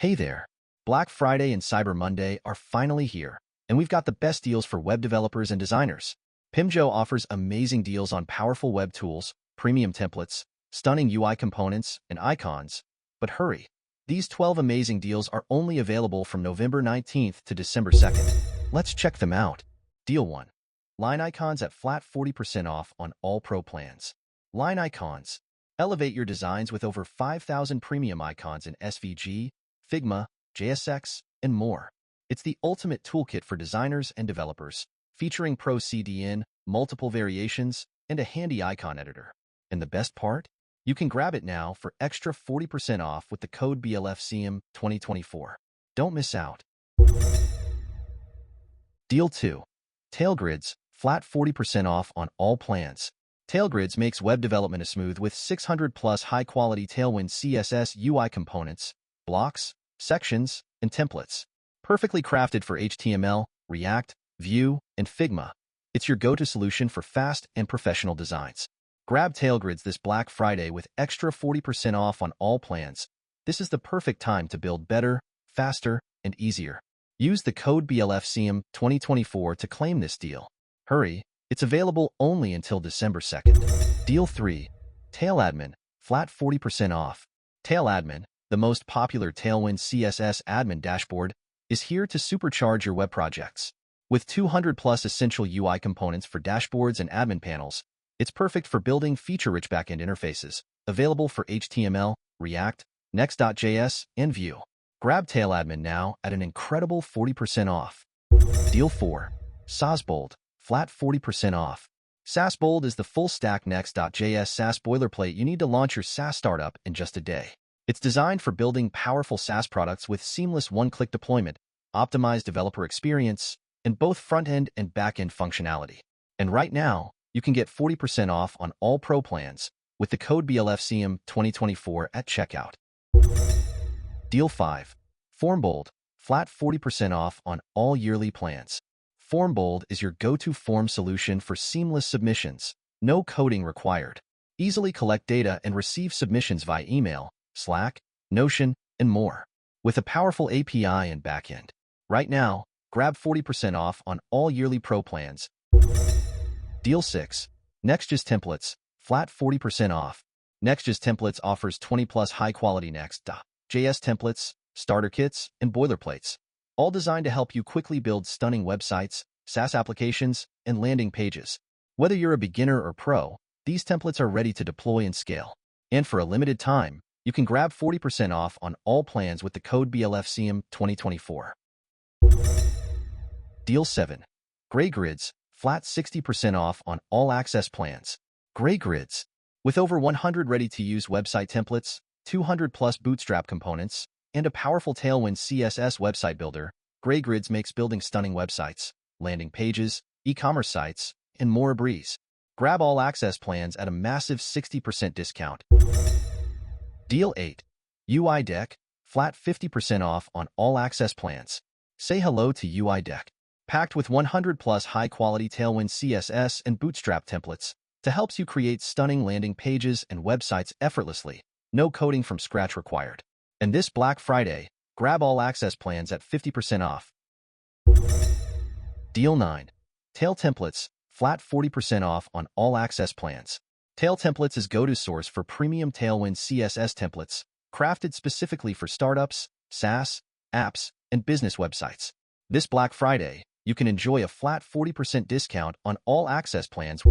Hey there! Black Friday and Cyber Monday are finally here, and we've got the best deals for web developers and designers. Pimjo offers amazing deals on powerful web tools, premium templates, stunning UI components, and icons. But hurry! These 12 amazing deals are only available from November 19th to December 2nd. Let's check them out. Deal 1. Line icons at flat 40% off on all pro plans. Line icons. Elevate your designs with over 5,000 premium icons in SVG, Figma, JSX, and more. It's the ultimate toolkit for designers and developers, featuring Pro CDN, multiple variations, and a handy icon editor. And the best part? You can grab it now for extra 40% off with the code BLFCM 2024. Don't miss out. Deal 2. Tailgrids, flat 40% off on all plans. Tailgrids makes web development smooth with 600+ high-quality Tailwind CSS UI components, blocks, sections, and templates. Perfectly crafted for HTML, React, Vue, and Figma. It's your go-to solution for fast and professional designs. Grab Tailgrids this Black Friday with extra 40% off on all plans. This is the perfect time to build better, faster, and easier. Use the code BLFCM 2024 to claim this deal. Hurry! It's available only until December 2nd. Deal 3. Tailwind, flat 40% off. Tailwind, the most popular Tailwind CSS admin dashboard, is here to supercharge your web projects. With 200+ essential UI components for dashboards and admin panels, it's perfect for building feature-rich backend interfaces, available for HTML, React, Next.js, and Vue. Grab Tailwind now at an incredible 40% off. Deal 4. SaaS Bold, flat 40% off. SaaS Bold is the full-stack Next.js SaaS boilerplate you need to launch your SaaS startup in just a day. It's designed for building powerful SaaS products with seamless one-click deployment, optimized developer experience, and both front-end and back-end functionality. And right now, you can get 40% off on all pro plans with the code BLFCM 2024 at checkout. Deal 5. FormBold, flat 40% off on all yearly plans. FormBold is your go-to form solution for seamless submissions. No coding required. Easily collect data and receive submissions via email, Slack, Notion, and more. With a powerful API and backend. Right now, grab 40% off on all yearly pro plans. Deal 6. Next.js Templates, flat 40% off. Next.js Templates offers 20+ high-quality Next.js templates, starter kits, and boilerplates, all designed to help you quickly build stunning websites, SaaS applications, and landing pages. Whether you're a beginner or pro, these templates are ready to deploy and scale. And for a limited time, you can grab 40% off on all plans with the code BLFCM 2024. Deal 7. Gray Grids, flat 60% off on all access plans. Gray Grids. With over 100 ready-to-use website templates, 200+ Bootstrap components, and a powerful Tailwind CSS website builder, Gray Grids makes building stunning websites, landing pages, e-commerce sites, and more a breeze. Grab all access plans at a massive 60% discount. Deal 8. UI Deck, flat 50% off on all access plans. Say hello to UI Deck. Packed with 100+ high-quality Tailwind CSS and Bootstrap templates to help you create stunning landing pages and websites effortlessly. No coding from scratch required. And this Black Friday, grab all access plans at 50% off. Deal 9. Tail Templates, flat 40% off on all access plans. Tail Templates is go-to source for premium Tailwind CSS templates, crafted specifically for startups, SaaS, apps, and business websites. This Black Friday, you can enjoy a flat 40% discount on all access plans.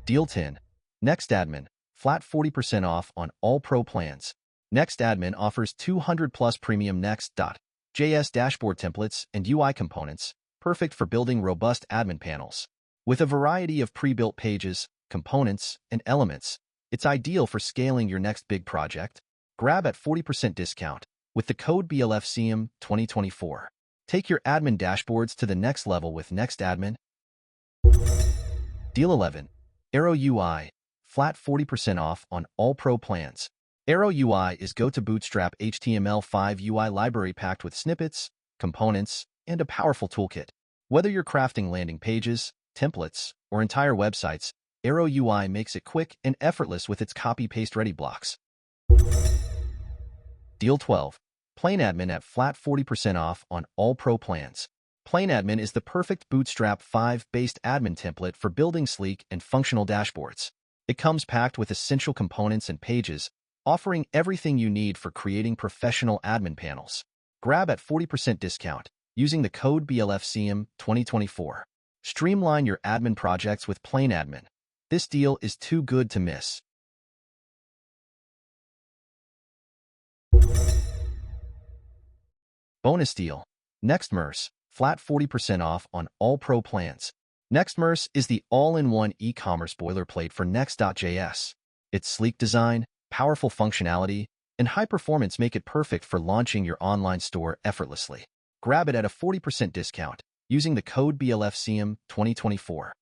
Deal 10. Next.admin, flat 40% off on all pro plans. Next.admin offers 200+ premium Next.js dashboard templates and UI components, perfect for building robust admin panels. With a variety of pre-built pages, components, and elements, it's ideal for scaling your next big project. Grab at 40% discount with the code BLFCM 2024. Take your admin dashboards to the next level with Next.admin. Deal 11. Arrow UI, flat 40% off on all pro plans. Arrow UI is go-to Bootstrap HTML5 UI library packed with snippets, components, and a powerful toolkit. Whether you're crafting landing pages, templates, or entire websites, Arrow UI makes it quick and effortless with its copy-paste ready blocks. Deal 12. Plain Admin at flat 40% off on all Pro plans. Plain Admin is the perfect Bootstrap 5-based admin template for building sleek and functional dashboards. It comes packed with essential components and pages, offering everything you need for creating professional admin panels. Grab at 40% discount using the code BLFCM 2024. Streamline your admin projects with Plain Admin. This deal is too good to miss. Bonus deal. Next.js, flat 40% off on all Pro plans. Next.js is the all-in-one e-commerce boilerplate for Next.js. Its sleek design, powerful functionality, and high performance make it perfect for launching your online store effortlessly. Grab it at a 40% discount using the code BLFCM 2024.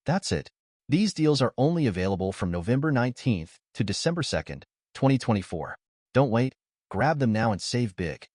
That's it. These deals are only available from November 19th to December 2nd, 2024. Don't wait. Grab them now and save big.